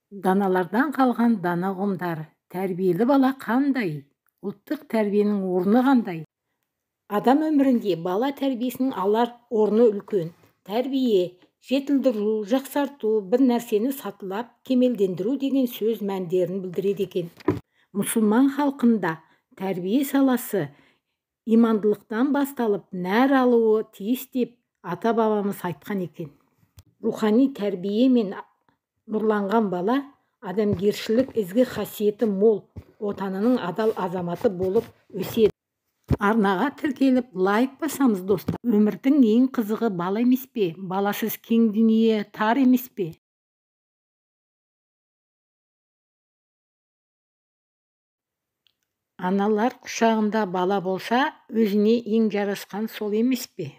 Даналардан қалған дана ұғымдар. Тәрбиелі бала қандай? Ұлттық тәрбиенің орны қандай? Адам өмірінде бала тәрбиесінің алар орны үлкен. Тәрбие, жетілдіру, жақсарту, бір нәрсені сатылап, кемелдендіру деген сөз мәндерін білдіреді екен. Мұсылман халқында тәрбие саласы имандылықтан басталып, нәр алуы тиіс деп ата-бабамыз айтқан екен. Рухани тәрбиемен нұрланған бала адамгершілік ізгі қасиеті мол, отанының адал азаматы болып өседі. Арнаға тіркеліп лайк басамыз достар. Өмірдің ең қызығы бала емес пе? Баласыз кең дүние тар емес пе? Аналар құшағында бала болса, өзіне ең жарасқан сол емес пе?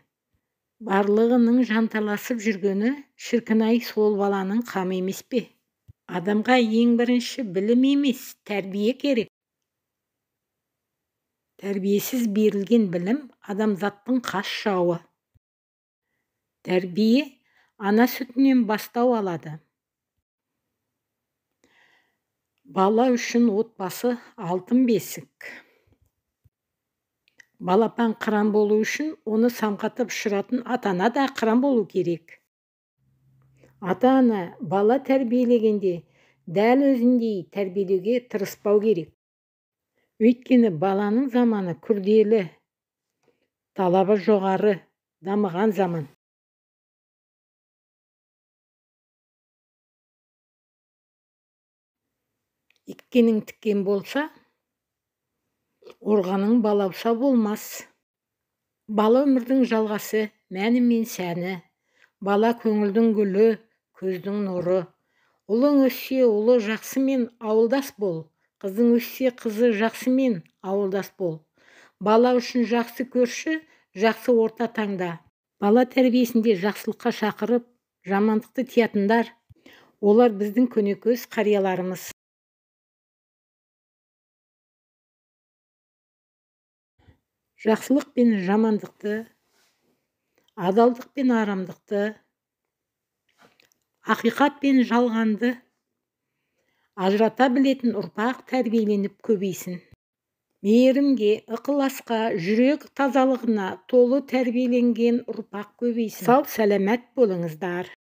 Барлығының жанталасып жүргені шіркін-ай сол баланың қамы емес пе? Адамға ең бірінші білім емес, тәрбие керек. Тәрбиесіз берілген білім адамзаттың қас жауы. Тәрбие ана сүтінен бастау алады. Бала үшін отбасы алтын бесік. Балапан қыран болу үшін оны самғатып ұшыратын ата-ана да қыран болу керек. Ата-ана бала тәрбиелегенде дәл өзіндей тәрбиелеуге тырыспау керек. Өйткені баланың заманы күрделі, талабы жоғары, дамыған заман. Иккенің тіккен болса, орғаның балауса болмас. Бала өмірдің жалғасы, мәні мен сәні. Бала көңілдің гүлі, көздің нұры. Ұлың өссе, ұлы жақсымен ауылдас бол. Қызың өссе, қызы жақсымен ауылдас бол. Бала үшін жақсы көрші, жақсы орта таңда. Бала тәрбиесінде жақсылыққа шақырып, жамандықты тиятындар, олар біздің көнекөз қарияларымыз. Жақсылық пен жамандықты, адалдық пен арамдықты, ақиқат пен жалғанды ажырата білетін ұрпақ тәрбиеленіп көбейсін. Мейірімге, ықыласқа, жүрек тазалығына толы тәрбиеленген ұрпақ көбейсін. Сау сәлемет болыңыздар.